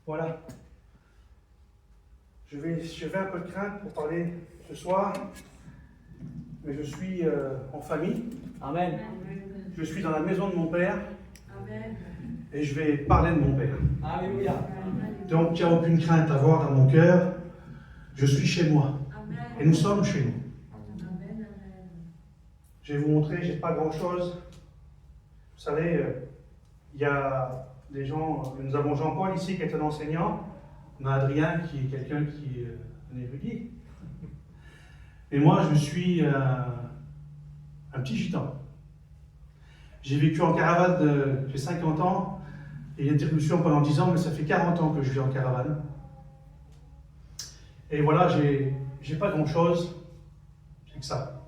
Voilà. Je vais un peu de crainte pour parler ce soir, mais je suis en famille. Amen. Je suis dans la maison de mon père. Amen. Et je vais parler de mon père. Alléluia. Donc il n'y a aucune crainte à avoir dans mon cœur. Je suis chez moi. Amen. Et nous sommes chez nous. Amen. Je vais vous montrer, je n'ai pas grand-chose. Vous savez, il y a des gens, nous avons Jean-Paul ici qui est un enseignant. On a Adrien qui est quelqu'un qui est un érudit. Et moi, je suis un petit gitan. J'ai vécu en caravane, j'ai 50 ans, et une interruption pendant 10 ans, mais ça fait 40 ans que je vis en caravane. Et voilà, j'ai pas grand-chose, c'est que ça.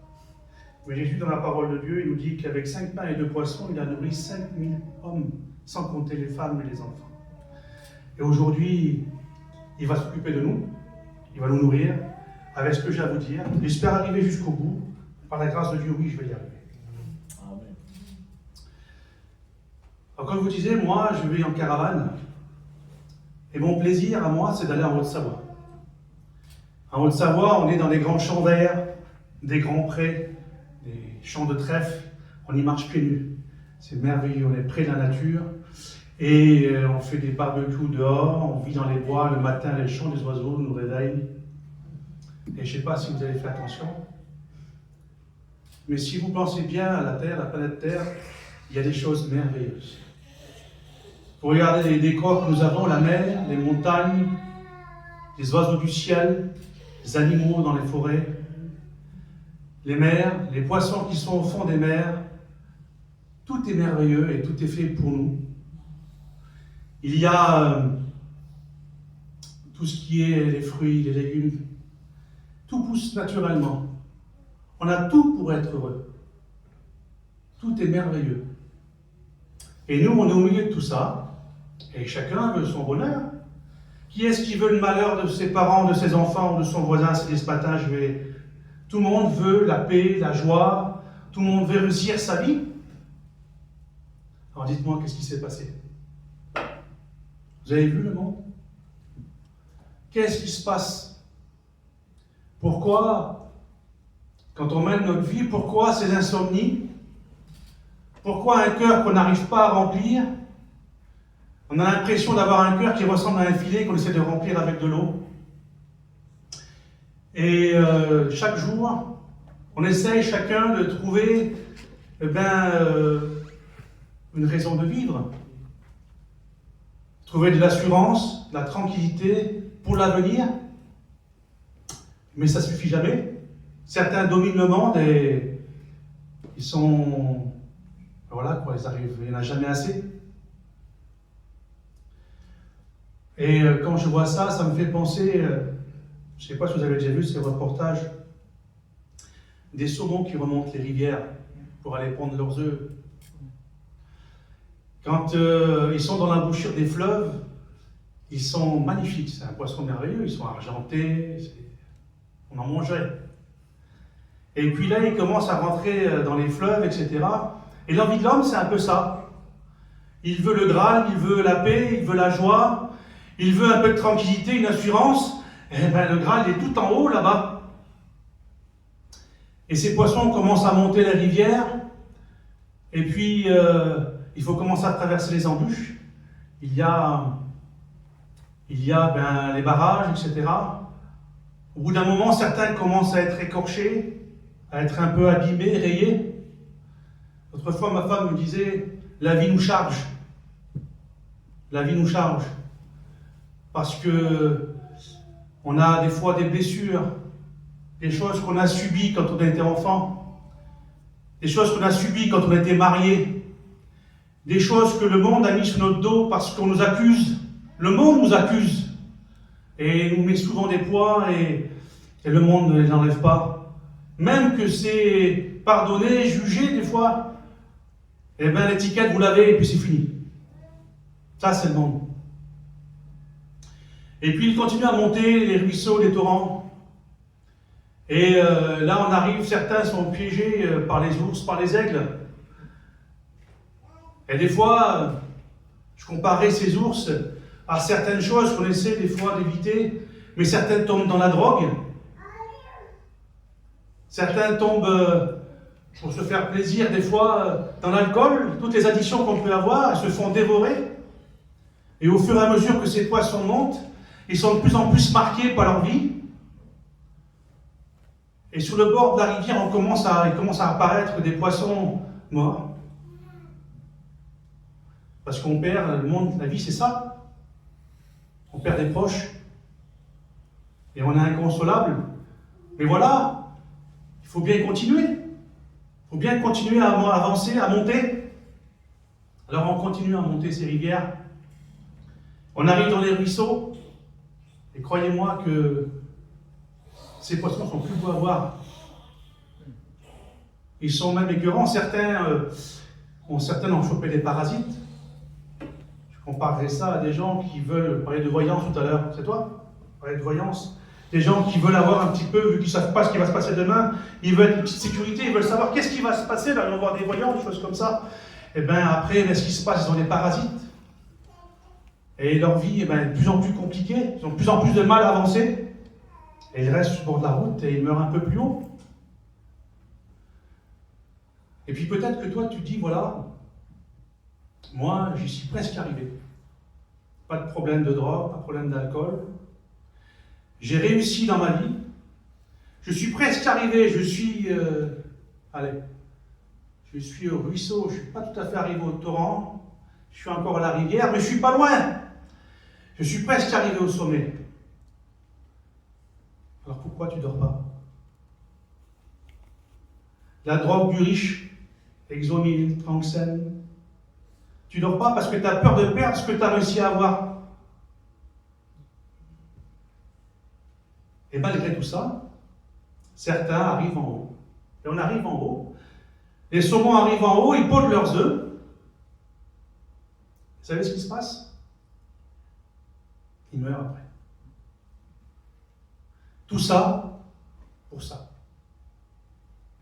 Mais Jésus, dans la parole de Dieu, il nous dit qu'avec 5 pains et 2 poissons, il a nourri 5000 hommes, sans compter les femmes et les enfants. Et aujourd'hui, il va s'occuper de nous, il va nous nourrir, avec ce que j'ai à vous dire. J'espère arriver jusqu'au bout. Par la grâce de Dieu, oui, je vais y arriver. Amen. Alors, comme je vous disais, moi, je vis en caravane. Et mon plaisir à moi, c'est d'aller en Haute-Savoie. En Haute-Savoie, on est dans des grands champs verts, des grands prés, des champs de trèfle. On y marche pieds nus. C'est merveilleux, on est près de la nature. Et on fait des barbecues dehors, on vit dans les bois. Le matin, les chants des oiseaux nous réveillent. Et je ne sais pas si vous avez fait attention. Mais si vous pensez bien à la Terre, la planète Terre, il y a des choses merveilleuses. Vous regardez les décors que nous avons, la mer, les montagnes, les oiseaux du ciel, les animaux dans les forêts, les mers, les poissons qui sont au fond des mers. Tout est merveilleux et tout est fait pour nous. Il y a tout ce qui est les fruits, les légumes. Tout pousse naturellement. On a tout pour être heureux. Tout est merveilleux. Et nous, on est au milieu de tout ça. Et chacun veut son bonheur. Qui est-ce qui veut le malheur de ses parents, de ses enfants ou de son voisin? C'est ce matin, tout le monde veut la paix, la joie. Tout le monde veut réussir sa vie. Alors dites-moi, qu'est-ce qui s'est passé? Vous avez vu le monde? Qu'est-ce qui se passe? Pourquoi, quand on mène notre vie, pourquoi ces insomnies? Pourquoi un cœur qu'on n'arrive pas à remplir? On a l'impression d'avoir un cœur qui ressemble à un filet qu'on essaie de remplir avec de l'eau. Et chaque jour, on essaye chacun de trouver une raison de vivre. Trouver de l'assurance, de la tranquillité pour l'avenir. Mais ça ne suffit jamais. Certains dominent le monde et ils sont... Voilà, quoi, ils arrivent, il n'y en a jamais assez. Et quand je vois ça, ça me fait penser, je ne sais pas si vous avez déjà vu ces reportages, des saumons qui remontent les rivières pour aller prendre leurs œufs. Quand ils sont dans l'embouchure des fleuves, ils sont magnifiques, c'est un poisson merveilleux, ils sont argentés, on en mangerait. Et puis là, ils commencent à rentrer dans les fleuves, etc. Et l'envie de l'homme, c'est un peu ça. Il veut le Graal, il veut la paix, il veut la joie, il veut un peu de tranquillité, une assurance. Eh bien, le Graal est tout en haut, là-bas. Et ces poissons commencent à monter les rivières, et puis il faut commencer à traverser les embûches. Il y a les barrages, etc. Au bout d'un moment, certains commencent à être écorchés, à être un peu abîmés, rayés. Autrefois, ma femme me disait, la vie nous charge. La vie nous charge. Parce que on a des fois des blessures, des choses qu'on a subies quand on était enfant, des choses qu'on a subies quand on était marié, des choses que le monde a mis sur notre dos parce qu'on nous accuse. Le monde nous accuse et nous met souvent des poids et le monde ne les enlève pas. Même que c'est pardonné, jugé des fois, eh bien l'étiquette vous l'avez et puis c'est fini. Ça c'est le monde. Et puis il continue à monter les ruisseaux, les torrents. Et là on arrive, certains sont piégés par les ours, par les aigles. Et des fois, je comparais ces ours à certaines choses qu'on essaie des fois d'éviter, mais certaines tombent dans la drogue. Certains tombent pour se faire plaisir des fois dans l'alcool. Toutes les addictions qu'on peut avoir, elles se font dévorer. Et au fur et à mesure que ces poissons montent, ils sont de plus en plus marqués par leur vie. Et sur le bord de la rivière, il commence à apparaître des poissons morts. Parce qu'on perd le monde, la vie, c'est ça. On perd des proches. Et on est inconsolable. Mais voilà, il faut bien continuer. Il faut bien continuer à avancer, à monter. Alors on continue à monter ces rivières. On arrive dans les ruisseaux. Et croyez-moi que ces poissons sont plus beaux à voir. Ils sont même écœurants. Certains ont chopé des parasites. Je comparerais ça à des gens qui veulent parler de voyance tout à l'heure. C'est toi? Parler de voyance. Des gens qui veulent avoir un petit peu, vu qu'ils ne savent pas ce qui va se passer demain, ils veulent une petite sécurité, ils veulent savoir qu'est-ce qui va se passer, là, ils vont voir des voyants, des choses comme ça. Et bien après, ce qui se passe, ils ont des parasites. Et leur vie est de plus en plus compliquée, ils ont de plus en plus de mal à avancer. Et ils restent sur le bord de la route et ils meurent un peu plus haut. Et puis peut-être que toi, tu te dis, voilà, moi, j'y suis presque arrivé. Pas de problème de drogue, pas de problème d'alcool. J'ai réussi dans ma vie. Je suis presque arrivé, je suis au ruisseau, je ne suis pas tout à fait arrivé au torrent, je suis encore à la rivière, mais je ne suis pas loin. Je suis presque arrivé au sommet. Alors pourquoi tu ne dors pas? La drogue du riche, Exomil, Tranxène. Tu ne dors pas parce que tu as peur de perdre ce que tu as réussi à avoir. Et malgré tout ça, certains arrivent en haut. Et on arrive en haut. Les saumons arrivent en haut, ils pondent leurs œufs. Vous savez ce qui se passe? Ils meurent après. Tout ça pour ça.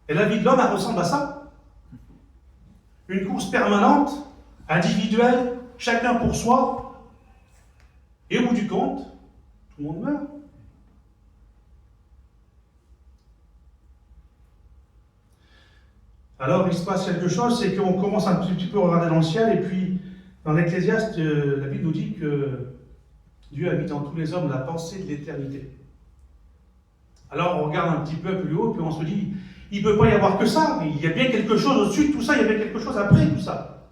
Et la vie de l'homme, elle ressemble à ça. Une course permanente, individuelle, chacun pour soi. Et au bout du compte, tout le monde meurt. Alors il se passe quelque chose, c'est qu'on commence un petit peu à regarder dans le ciel, et puis dans l'Ecclésiaste, la Bible nous dit que Dieu a mis dans tous les hommes la pensée de l'éternité. Alors on regarde un petit peu plus haut, puis on se dit, il ne peut pas y avoir que ça, mais il y a bien quelque chose au-dessus de tout ça, il y a bien quelque chose après tout ça.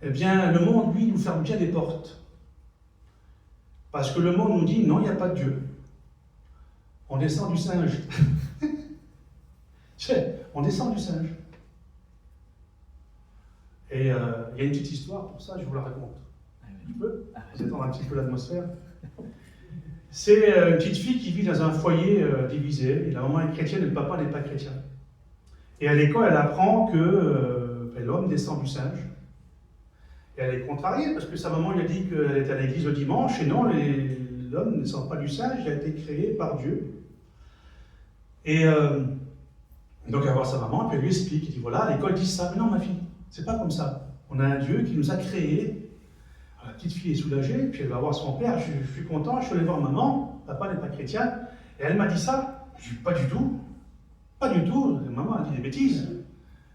Eh bien, le monde, lui, nous ferme bien des portes. Parce que le monde nous dit, non, il n'y a pas de Dieu. On descend du singe. On descend du singe. Et il y a une petite histoire pour ça, je vous la raconte. Je peux détendre un petit peu l'atmosphère. C'est une petite fille qui vit dans un foyer divisé. Et la maman est chrétienne et le papa n'est pas chrétien. Et à l'école, elle apprend que l'homme descend du singe. Et elle est contrariée parce que sa maman lui a dit qu'elle était à l'église le dimanche. Et non, l'homme ne descend pas du singe, il a été créé par Dieu. Et donc elle va voir sa maman, puis elle lui explique, il dit voilà, l'école dit ça, mais non ma fille, c'est pas comme ça. On a un Dieu qui nous a créés. Alors, la petite fille est soulagée, puis elle va voir son père, je suis content, je suis allé voir maman, papa n'est pas chrétien, et elle m'a dit ça. Je dis pas du tout, maman a dit des bêtises.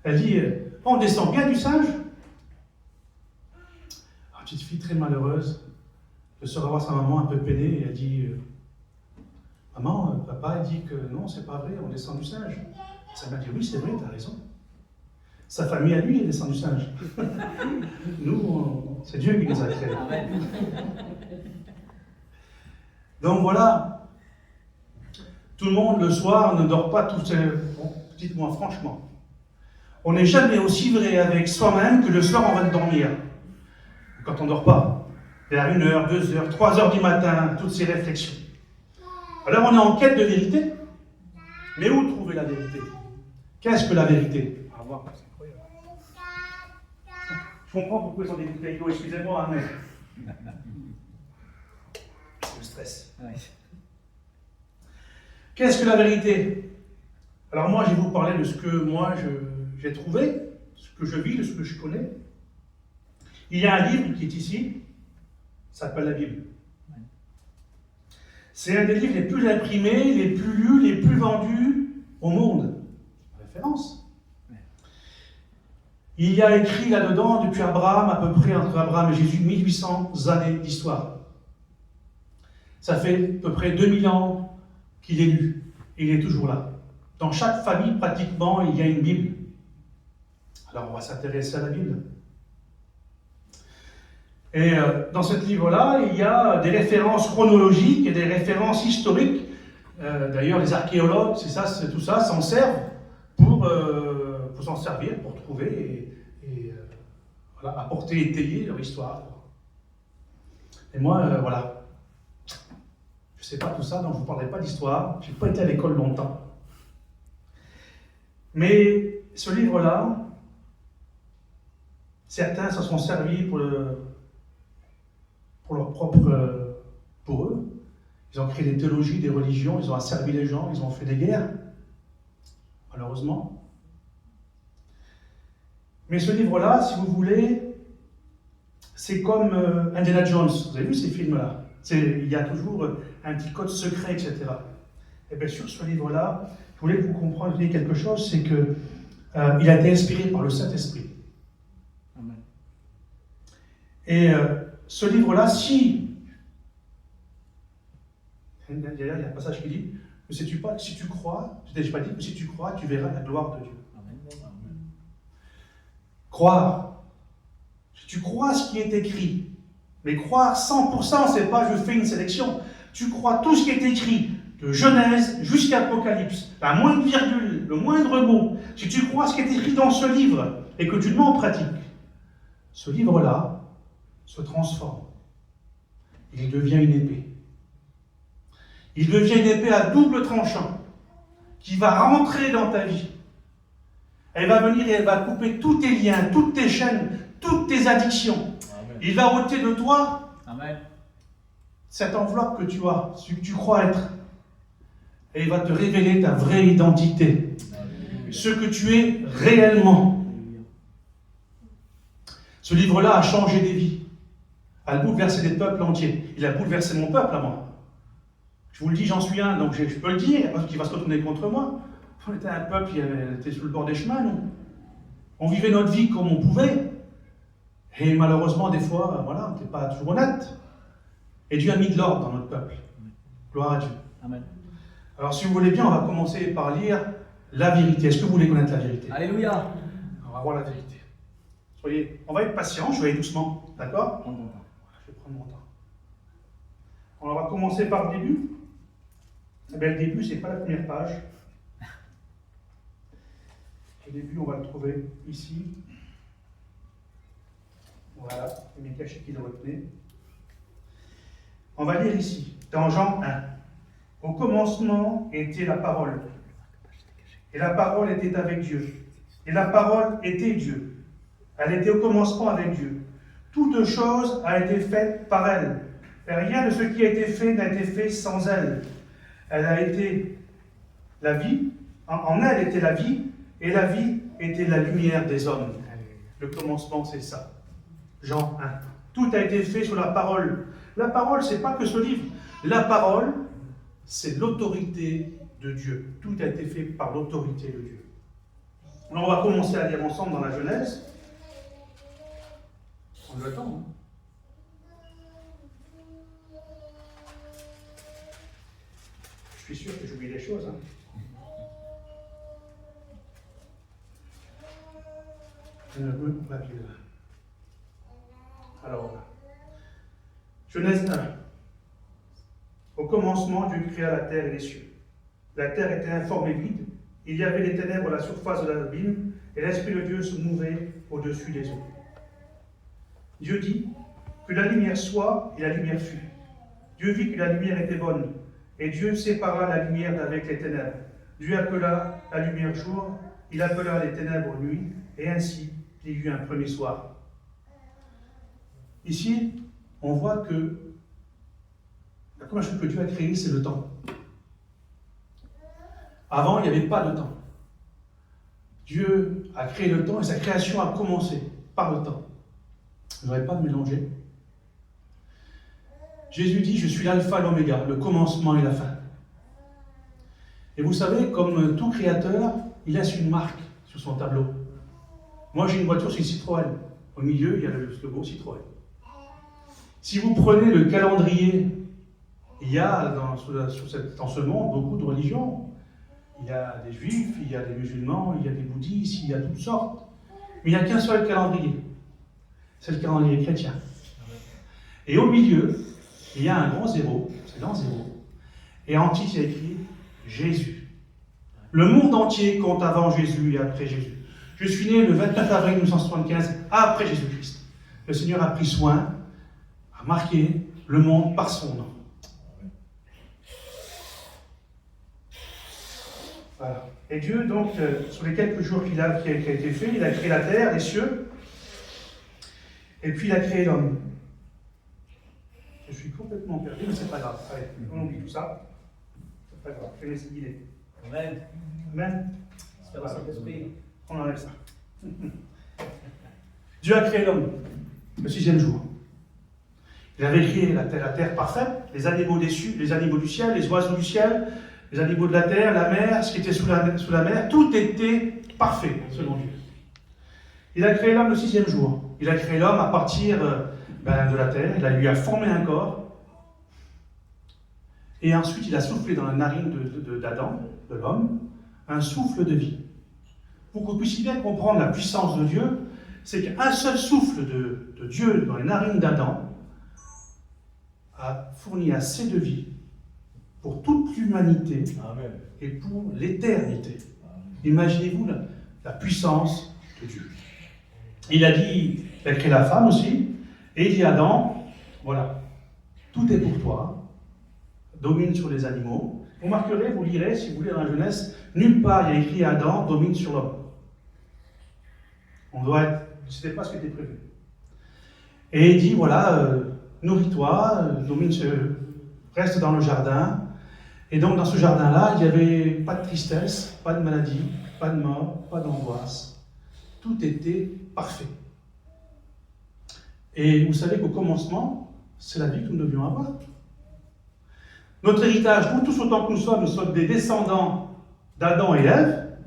Elle dit, on descend bien du singe. Alors, la petite fille très malheureuse, de se revoir sa maman un peu peinée, et elle dit, maman, papa dit que non, c'est pas vrai, on descend du singe. Ça m'a dit, oui, c'est vrai, t'as raison. Sa famille à lui est descendue du singe. Nous, c'est Dieu qui nous a créés. Donc voilà, tout le monde le soir ne dort pas tout seul. Bon, dites-moi franchement, on n'est jamais aussi vrai avec soi-même que le soir on va dormir. Quand on ne dort pas, vers 1h, 2h, 3h du matin, toutes ces réflexions. Alors on est en quête de vérité. Mais où trouver la vérité? Qu'est-ce que la vérité? À voir, c'est incroyable. Je comprends pourquoi ils ont des bouteilles d'eau, excusez-moi, mais... Le stress. Ouais. Qu'est-ce que la vérité? Alors moi, je vais vous parler de ce que moi j'ai trouvé, ce que je vis, de ce que je connais. Il y a un livre qui est ici, Ça s'appelle la Bible. C'est un des livres les plus imprimés, les plus lus, les plus vendus au monde. Référence. Il y a écrit là-dedans, depuis Abraham, à peu près entre Abraham et Jésus, 1800 années d'histoire. Ça fait à peu près 2000 ans qu'il est lu. Et il est toujours là. Dans chaque famille, pratiquement, il y a une Bible. Alors, on va s'intéresser à la Bible. Et dans ce livre-là, il y a des références chronologiques et des références historiques. D'ailleurs, les archéologues, tout ça, s'en servent pour s'en servir, pour trouver et voilà, apporter, étayer leur histoire. Et moi, voilà. Je ne sais pas tout ça, donc je ne vous parlerai pas d'histoire. Je n'ai pas été à l'école longtemps. Mais ce livre-là, certains s'en sont servis pour leur propre... pour eux. Ils ont créé des théologies, des religions, ils ont asservi les gens, ils ont fait des guerres, malheureusement. Mais ce livre-là, si vous voulez, c'est comme Indiana Jones. Vous avez vu ces films-là? Il y a toujours un petit code secret, etc. Et bien sur ce livre-là, je voulais que vous compreniez quelque chose, c'est que il a été inspiré par le Saint-Esprit. Amen. Et ce livre-là, si... D'ailleurs, il y a un passage qui dit, ne sais-tu pas que si tu crois, je t'ai pas dit que si tu crois, tu verras la gloire de Dieu. Amen. Amen. Croire. Si tu crois ce qui est écrit, mais croire 100%, c'est pas je fais une sélection. Tu crois tout ce qui est écrit, de Genèse jusqu'à Apocalypse, la moindre virgule, le moindre mot. Si tu crois ce qui est écrit dans ce livre et que tu le mets en pratique, ce livre-là se transforme. Il devient une épée. Il devient une épée à double tranchant qui va rentrer dans ta vie. Elle va venir et elle va couper tous tes liens, toutes tes chaînes, toutes tes addictions. Amen. Il va ôter de toi Amen. cette enveloppe que tu as, ce que tu crois être. Et il va te révéler ta vraie identité. Amen. Ce que tu es réellement. Ce livre-là a changé des vies. A bouleversé des peuples entiers. Il a bouleversé mon peuple à moi. Je vous le dis, j'en suis un, donc je peux le dire, parce qu'il va se retourner contre moi. On était un peuple qui était sur le bord des chemins, nous. On vivait notre vie comme on pouvait. Et malheureusement, des fois, voilà, on n'était pas toujours honnête. Et Dieu a mis de l'ordre dans notre peuple. Gloire à Dieu. Amen. Alors, si vous voulez bien, on va commencer par lire la vérité. Est-ce que vous voulez connaître la vérité? Alléluia. On va voir la vérité. On va être patient, je vais aller doucement, d'accord? Prends ton temps. Je vais prendre mon temps. On va commencer par le début. Eh bien, le début, c'est pas la première page. Le début, on va le trouver ici. Voilà, c'est mes cachets qui le retenaient. On va lire ici, dans Jean 1. Au commencement était la parole. Et la parole était avec Dieu. Et la parole était Dieu. Elle était au commencement avec Dieu. Toute chose a été faite par elle. Et rien de ce qui a été fait n'a été fait sans elle. Elle a été la vie. En elle était la vie. Et la vie était la lumière des hommes. Le commencement, c'est ça. Jean 1. Tout a été fait sur la parole. La parole, c'est pas que ce livre. La parole, c'est l'autorité de Dieu. Tout a été fait par l'autorité de Dieu. Alors, on va commencer à lire ensemble dans la Genèse. On le temps, hein. Je suis sûr que j'oublie des choses, hein. Je ne veux pas Bible. Alors, Genèse 1. Au commencement, Dieu créa la terre et les cieux. La terre était informe et vide. Il y avait des ténèbres à la surface de l'abîme, et l'Esprit de Dieu se mouvait au-dessus des eaux. Dieu dit que la lumière soit, et la lumière fut. Dieu vit que la lumière était bonne, et Dieu sépara la lumière d'avec les ténèbres. Dieu appela la lumière jour, il appela les ténèbres nuit, et ainsi il y eut un premier soir. Ici, on voit que la première chose que Dieu a créée, c'est le temps. Avant, il n'y avait pas de temps. Dieu a créé le temps et sa création a commencé par le temps. Je ne voudrais pas me mélanger. Jésus dit, je suis l'alpha et l'oméga, le commencement et la fin. Et vous savez, comme tout créateur, il laisse une marque sur son tableau. Moi, j'ai une voiture, c'est une Citroën. Au milieu, il y a le logo Citroën. Si vous prenez le calendrier, il y a dans ce monde beaucoup de religions. Il y a des juifs, il y a des musulmans, il y a des bouddhistes, il y a toutes sortes. Mais il n'y a qu'un seul calendrier. C'est le calendrier chrétien. Et au milieu, il y a un grand zéro, c'est l'an zéro. Et en titre, il y a écrit Jésus. Le monde entier compte avant Jésus et après Jésus. Je suis né le 29 avril 1975, après Jésus-Christ. Le Seigneur a pris soin, a marqué le monde par son nom. Voilà. Et Dieu, donc, sur les quelques jours qui a été fait, il a créé la terre, les cieux, et puis il a créé l'homme. Je suis complètement perdu, mais c'est pas grave. Allez, on oublie tout ça. C'est pas grave, je vais laisser guider. Amen. Amen. C'est par Saint-Esprit. On enlève ça. Dieu a créé l'homme le 6e jour. Il avait créé la terre parfaite, les animaux du ciel, les oiseaux du ciel, les animaux de la terre, la mer, ce qui était sous la mer, tout était parfait, selon Dieu. Il a créé l'homme le 6e jour. Il a créé l'homme à partir de la terre, il lui a formé un corps, et ensuite il a soufflé dans la narine d'Adam, de l'homme, un souffle de vie. Pour que vous puissiez bien comprendre la puissance de Dieu, c'est qu'un seul souffle de Dieu dans les narines d'Adam a fourni assez de vie pour toute l'humanité et pour l'éternité. Imaginez-vous la puissance de Dieu. Il a créé la femme aussi, et il dit à Adam, voilà, tout est pour toi, domine sur les animaux. Vous marquerez, vous lirez, si vous lirez dans la Genèse, nulle part il y a écrit Adam, domine sur l'homme. On doit être, c'était pas ce qui était prévu. Et il dit, voilà, nourris-toi, reste dans le jardin. Et donc dans ce jardin-là, il n'y avait pas de tristesse, pas de maladie, pas de mort, pas d'angoisse. Tout était parfait. Et vous savez qu'au commencement, c'est la vie que nous devions avoir. Notre héritage, nous tous autant que nous sommes des descendants d'Adam et Ève.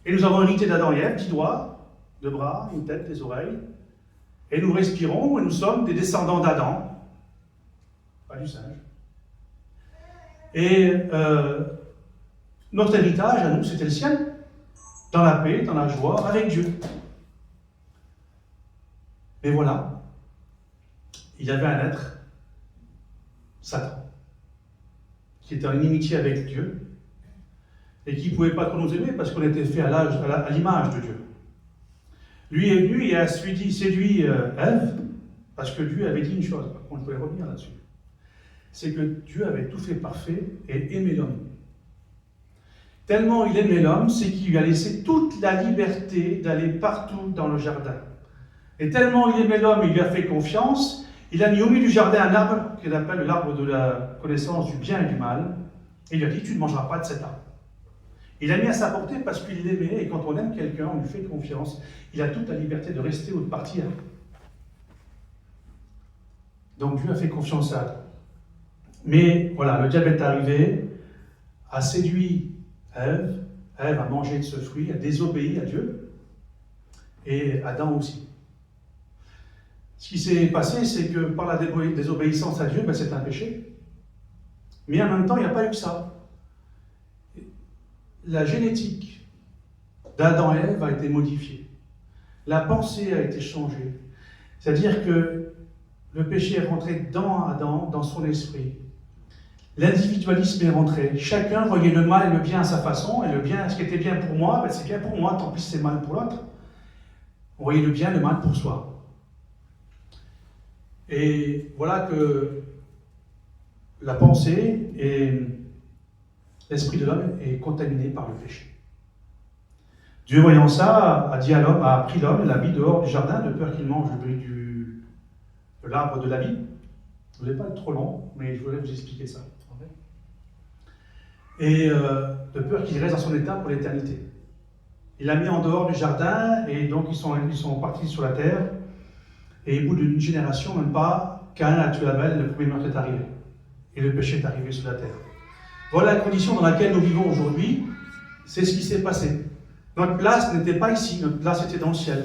Et nous avons hérité d'Adam et Ève, 10 doigts, 2 bras, une tête, des oreilles. Et nous respirons, et nous sommes des descendants d'Adam, pas du singe. Et notre héritage, à nous, c'était le ciel, dans la paix, dans la joie, avec Dieu. Mais voilà, il y avait un être, Satan, qui était en inimitié avec Dieu, et qui ne pouvait pas trop nous aimer parce qu'on était fait à l'image de Dieu. Lui est venu et a séduit Ève, parce que Dieu avait dit une chose, par contre je voulais revenir là-dessus. C'est que Dieu avait tout fait parfait et aimait l'homme. Tellement il aimait l'homme, c'est qu'il lui a laissé toute la liberté d'aller partout dans le jardin. Et tellement il aimait l'homme, il lui a fait confiance, il a mis au milieu du jardin un arbre qu'il appelle l'arbre de la connaissance du bien et du mal, et il lui a dit, tu ne mangeras pas de cet arbre. Il l'a mis à sa portée parce qu'il l'aimait, et quand on aime quelqu'un, on lui fait confiance, il a toute la liberté de rester ou de partir. Donc Dieu a fait confiance à Adam. Mais voilà, le diable est arrivé, a séduit Ève, Ève a mangé de ce fruit, a désobéi à Dieu, et Adam aussi. Ce qui s'est passé, c'est que par la désobéissance à Dieu, c'est un péché. Mais en même temps, il n'y a pas eu que ça. La génétique d'Adam et Ève a été modifiée. La pensée a été changée. C'est-à-dire que le péché est rentré dans Adam, dans son esprit. L'individualisme est rentré. Chacun voyait le mal et le bien à sa façon, et le bien, ce qui était bien pour moi, c'est bien pour moi, tant pis c'est mal pour l'autre. On voyait le bien et le mal pour soi. Et voilà que la pensée et l'esprit de l'homme est contaminé par le péché. Dieu, voyant ça, a dit à l'homme, a pris l'homme et l'a mis dehors du jardin de peur qu'il mange de l'arbre de la vie. Je ne voulais pas être trop long, mais je voulais vous expliquer ça. Et de peur qu'il reste dans son état pour l'éternité. Il l'a mis en dehors du jardin, et donc ils sont partis sur la terre, et au bout d'une génération, même pas, Caïn a tué Abel, le premier meurtre est arrivé. Et le péché est arrivé sur la terre. Voilà la condition dans laquelle nous vivons aujourd'hui. C'est ce qui s'est passé. Notre place n'était pas ici, notre place était dans le ciel.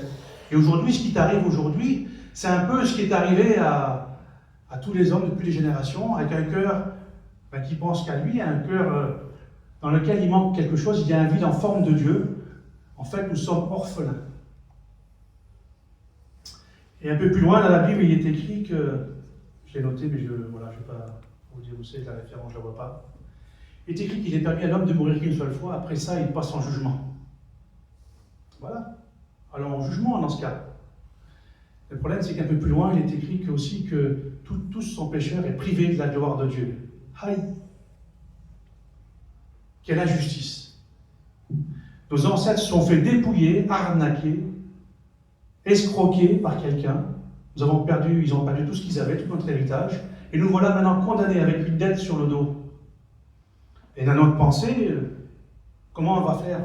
Et aujourd'hui, ce qui t'arrive aujourd'hui, c'est un peu ce qui est arrivé à tous les hommes depuis les générations, avec un cœur qui pense qu'à lui, un cœur dans lequel il manque quelque chose, il y a un vide en forme de Dieu. En fait, nous sommes orphelins. Et un peu plus loin dans la Bible, il est écrit que, je l'ai noté, mais je ne vais pas vous dire où c'est, la référence, je ne la vois pas. Il est écrit qu'il est permis à l'homme de mourir qu'une seule fois, après ça, il passe en jugement. Voilà. Alors, en jugement, dans ce cas. Le problème, c'est qu'un peu plus loin, il est écrit aussi que tous sont pécheurs et privés de la gloire de Dieu. Aïe! Quelle injustice! Nos ancêtres se sont fait dépouiller, arnaquer, escroquer par quelqu'un. Ils ont perdu tout ce qu'ils avaient, tout notre héritage. Et nous voilà maintenant condamnés avec une dette sur le dos. Et dans notre pensée, comment on va faire?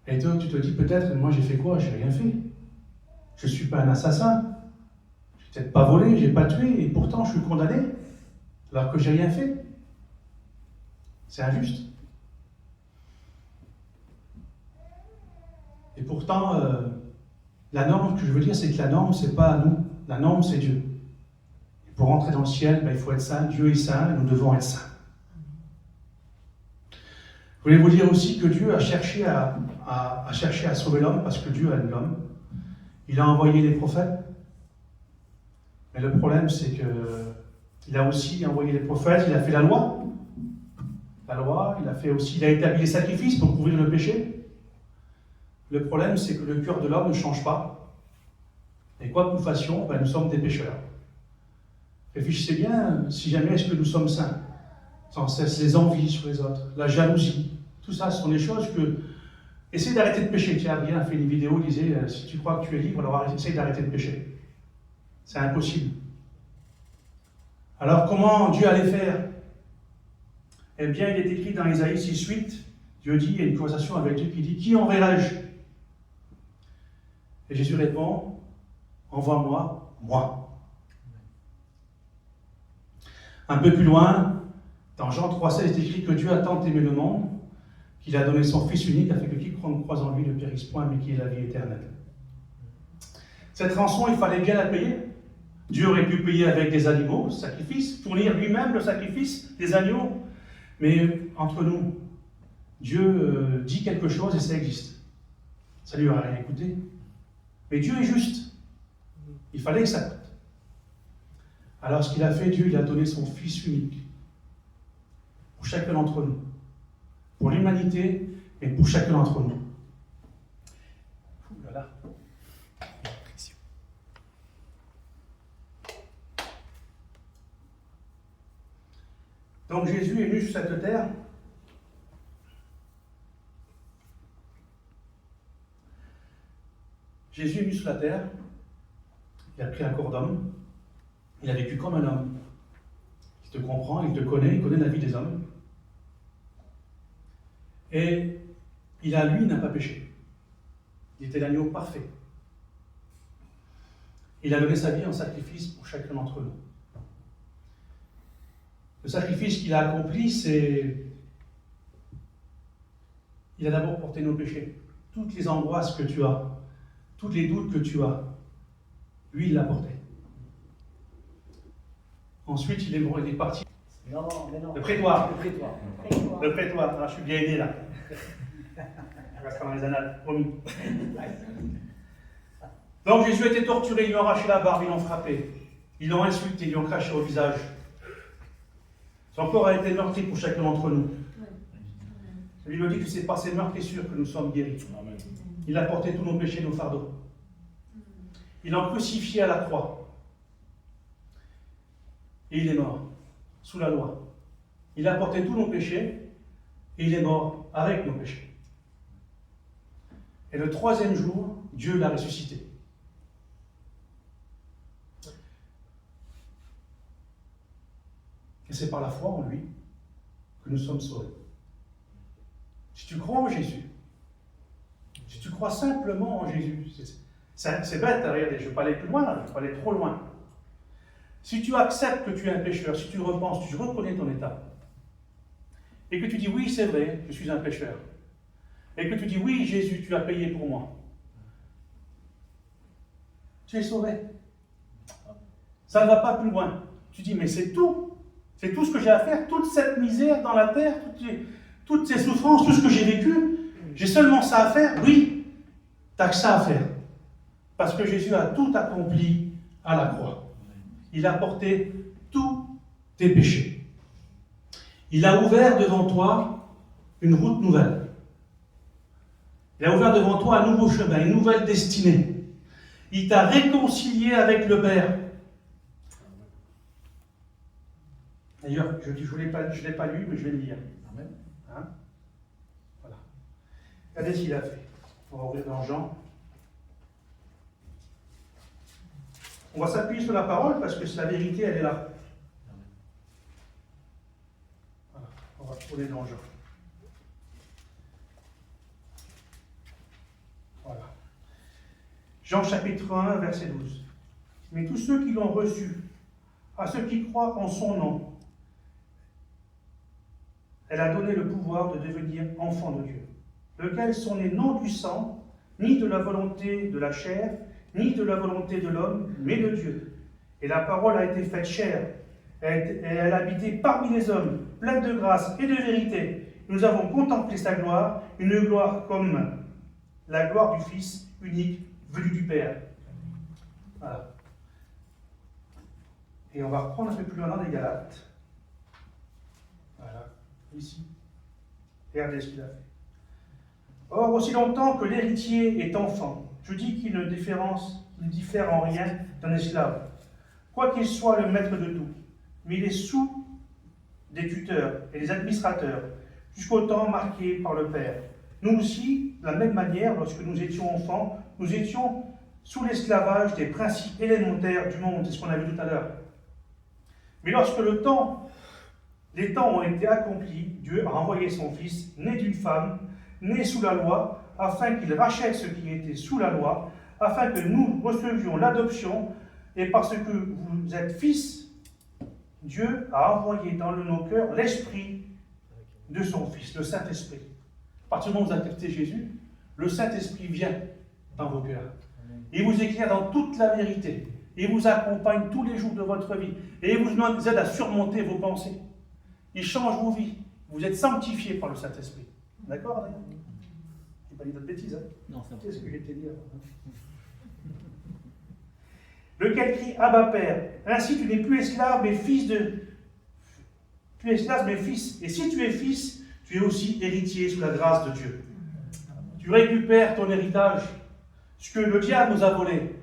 Et toi, tu te dis peut-être, moi j'ai fait quoi? J'ai rien fait. Je ne suis pas un assassin. Je n'ai peut-être pas volé, je n'ai pas tué, et pourtant je suis condamné, alors que j'ai rien fait. C'est injuste. Et pourtant, la norme, ce que je veux dire, c'est que la norme, c'est pas à nous. La norme, c'est Dieu. Et pour entrer dans le ciel, il faut être saint. Dieu est saint, et nous devons être saints. Je voulais vous dire aussi que Dieu a cherché à sauver l'homme, parce que Dieu aime l'homme. Il a envoyé les prophètes. Mais le problème, c'est qu'il a aussi envoyé les prophètes, il a fait la loi. La loi, il a établi les sacrifices pour couvrir le péché. Le problème, c'est que le cœur de l'homme ne change pas. Et quoi que nous fassions, nous sommes des pécheurs. Réfléchissez bien, si jamais est-ce que nous sommes saints? Sans cesse les envies sur les autres, la jalousie, tout ça, ce sont des choses que... Essaye d'arrêter de pécher. Tiens, Adrien a fait une vidéo, il disait, si tu crois que tu es libre, alors essaye d'arrêter de pécher. C'est impossible. Alors comment Dieu allait faire? Eh bien, il est écrit dans Isaïe 6:8, Dieu dit, il y a une conversation avec Dieu qui dit, qui enverrai-je? Et Jésus répond, envoie-moi, moi. Un peu plus loin, dans Jean 3,16, il est écrit que Dieu a tant aimé le monde qu'il a donné son Fils unique afin que quiconque croise en lui ne périsse point, mais qu'il ait la vie éternelle. Cette rançon, il fallait bien la payer. Dieu aurait pu payer avec des animaux, sacrifices, fournir lui-même le sacrifice des agneaux. Mais entre nous, Dieu dit quelque chose et ça existe. Ça ne lui aurait rien coûté. Mais Dieu est juste. Il fallait que ça coûte. Alors ce qu'il a fait, Dieu, il a donné son Fils unique pour chacun d'entre nous. Pour l'humanité, mais pour chacun d'entre nous. Voilà. Donc Jésus est venu sur cette terre. Jésus est venu sur la terre. Il a pris un corps d'homme. Il a vécu comme un homme. Il te comprend, il te connaît, il connaît la vie des hommes. Et lui, n'a pas péché. Il était l'agneau parfait. Il a donné sa vie en sacrifice pour chacun d'entre nous. Le sacrifice qu'il a accompli, c'est... Il a d'abord porté nos péchés. Toutes les angoisses que tu as, tous les doutes que tu as, lui, il l'a porté. Ensuite, il est parti. Non, mais non. Le prétoire. Le prétoire. Le prétoire. Alors, je suis bien aidé là. Je reste dans les annales, promis. Donc Jésus a été torturé, ils lui ont arraché la barbe, ils l'ont frappé. Ils l'ont insulté, ils lui ont craché au visage. Son corps a été meurtri pour chacun d'entre nous. La Bible dit que c'est par ces meurtrissures que nous sommes guéris. Il a porté tous nos péchés, nos fardeaux. Il l'a crucifié à la croix. Et il est mort, sous la loi. Il a porté tous nos péchés, et il est mort avec nos péchés. Et le troisième jour, Dieu l'a ressuscité. Et c'est par la foi en lui que nous sommes sauvés. Si tu crois en Jésus, si tu crois simplement en Jésus, C'est bête, regardez, je ne vais pas aller plus loin, je ne vais pas aller trop loin. Si tu acceptes que tu es un pécheur, si tu repenses, tu reconnais ton état, et que tu dis oui, c'est vrai, je suis un pécheur, et que tu dis oui, Jésus, tu as payé pour moi, tu es sauvé. Ça ne va pas plus loin. Tu dis, mais c'est tout ce que j'ai à faire, toute cette misère dans la terre, toutes ces souffrances, tout ce que j'ai vécu, j'ai seulement ça à faire. Oui, tu n'as que ça à faire. Parce que Jésus a tout accompli à la croix. Il a porté tous tes péchés. Il a ouvert devant toi une route nouvelle. Il a ouvert devant toi un nouveau chemin, une nouvelle destinée. Il t'a réconcilié avec le Père. D'ailleurs, je ne l'ai pas lu, mais je vais le lire. Amen. Hein? Voilà. Regardez ce qu'il a fait. On va ouvrir dans Jean. On va s'appuyer sur la parole parce que la vérité, elle est là. Voilà. On va tourner dans Jean. Voilà. Jean chapitre 1, verset 12. Mais tous ceux qui l'ont reçu, à ceux qui croient en son nom, elle a donné le pouvoir de devenir enfants de Dieu, lesquels sont nés non du sang, ni de la volonté de la chair, ni de la volonté de l'homme, mais de Dieu. Et la parole a été faite chair, et elle a habité parmi les hommes, pleine de grâce et de vérité. Nous avons contemplé sa gloire, une gloire comme la gloire du Fils unique, venu du Père. Voilà. Et on va reprendre un peu plus loin dans les Galates. Voilà, ici. Regardez ce qu'il a fait. Or, aussi longtemps que l'héritier est enfant, je dis qu'il ne diffère en rien d'un esclave, quoiqu'il soit le maître de tout, mais il est sous des tuteurs et des administrateurs, jusqu'au temps marqué par le Père. Nous aussi, de la même manière, lorsque nous étions enfants, nous étions sous l'esclavage des principes élémentaires du monde, c'est ce qu'on a vu tout à l'heure. Mais lorsque les temps ont été accomplis, Dieu a envoyé son Fils, né d'une femme, né sous la loi, afin qu'il rachète ce qui était sous la loi, afin que nous recevions l'adoption, et parce que vous êtes fils, Dieu a envoyé dans nos cœurs l'esprit de son Fils, le Saint-Esprit. À partir du moment où vous acceptez Jésus, le Saint-Esprit vient dans vos cœurs. Il vous éclaire dans toute la vérité. Il vous accompagne tous les jours de votre vie. Et il vous aide à surmonter vos pensées. Il change vos vies. Vous êtes sanctifiés par le Saint-Esprit. D'accord, Adrien? Je n'ai pas dit d'autres bêtises. Hein? Non, ça va. C'est ce que j'étais dit avant. Lequel crie Abba Père. Ainsi tu n'es plus esclave, mais fils de. Tu es esclave, mais fils. Et si tu es fils, tu es aussi héritier sous la grâce de Dieu. Tu récupères ton héritage. Ce que le diable nous a volé,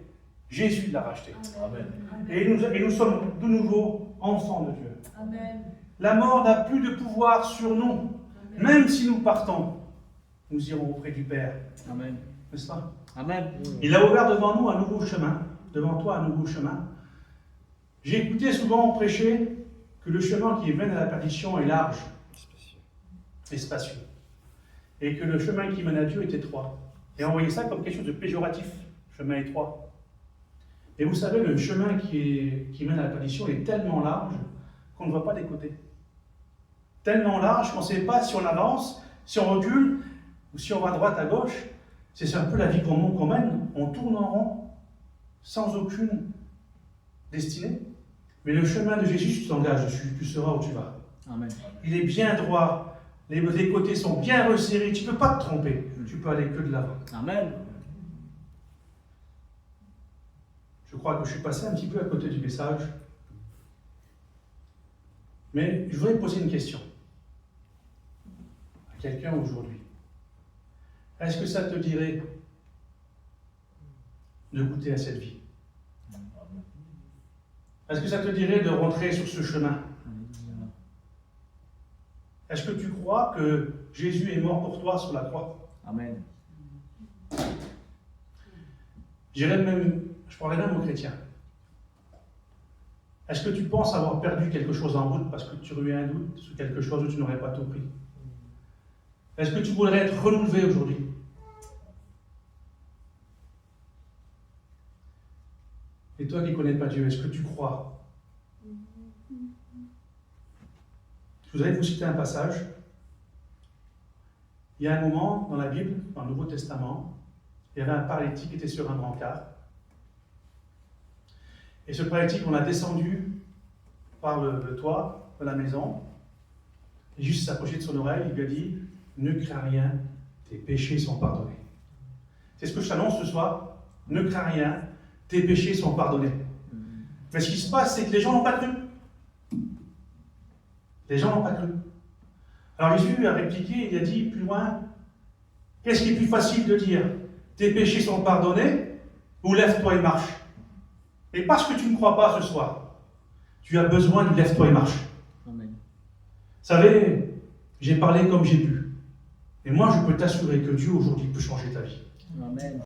Jésus l'a racheté. Amen. Et nous sommes de nouveau enfants de Dieu. Amen. La mort n'a plus de pouvoir sur nous. Même si nous partons, nous irons auprès du Père. Amen. N'est-ce pas? Amen. Il a ouvert devant nous un nouveau chemin. Devant toi, un nouveau chemin. J'ai écouté souvent prêcher que le chemin qui mène à la perdition est large et spacieux. Et que le chemin qui mène à Dieu est étroit. Et on voyait ça comme quelque chose de péjoratif, chemin étroit. Et vous savez, le chemin qui mène à la perdition est tellement large qu'on ne voit pas des côtés. Tellement large qu'on ne sait pas si on avance, si on recule, ou si on va à droite, à gauche. C'est un peu la vie qu'on mène. On tourne en rond, sans aucune destinée. Mais le chemin de Jésus, tu t'engages dessus, tu sauras où tu vas. Amen. Il est bien droit, les côtés sont bien resserrés, tu ne peux pas te tromper. Tu peux aller que de l'avant. Amen. Je crois que je suis passé un petit peu à côté du message. Mais je voudrais poser une question à quelqu'un aujourd'hui. Est-ce que ça te dirait de goûter à cette vie? Est-ce que ça te dirait de rentrer sur ce chemin? Est-ce que tu crois que Jésus est mort pour toi sur la croix? Amen. Je parlerai même aux chrétiens. Est-ce que tu penses avoir perdu quelque chose en route parce que tu aurais eu un doute sur quelque chose où tu n'aurais pas tout pris? Est-ce que tu voudrais être renouvelé aujourd'hui? Et toi qui ne connais pas Dieu, est-ce que tu crois? Je voudrais vous citer un passage. Il y a un moment dans la Bible, dans le Nouveau Testament, il y avait un paralytique qui était sur un brancard. Et ce paralytique, on l'a descendu par le toit de la maison. Et juste s'approcher de son oreille, il lui a dit « Ne crains rien, tes péchés sont pardonnés. » C'est ce que je t'annonce ce soir. Ne crains rien, tes péchés sont pardonnés. Mais ce qui se passe, c'est que les gens n'ont pas cru. Les gens n'ont pas cru. Alors Jésus a répliqué, il a dit plus loin, qu'est-ce qui est plus facile de dire? Tes péchés sont pardonnés, ou lève-toi et marche. Et parce que tu ne crois pas ce soir, tu as besoin de lève-toi et marche. Amen. Vous savez, j'ai parlé comme j'ai pu. Et moi, je peux t'assurer que Dieu aujourd'hui peut changer ta vie. Amen.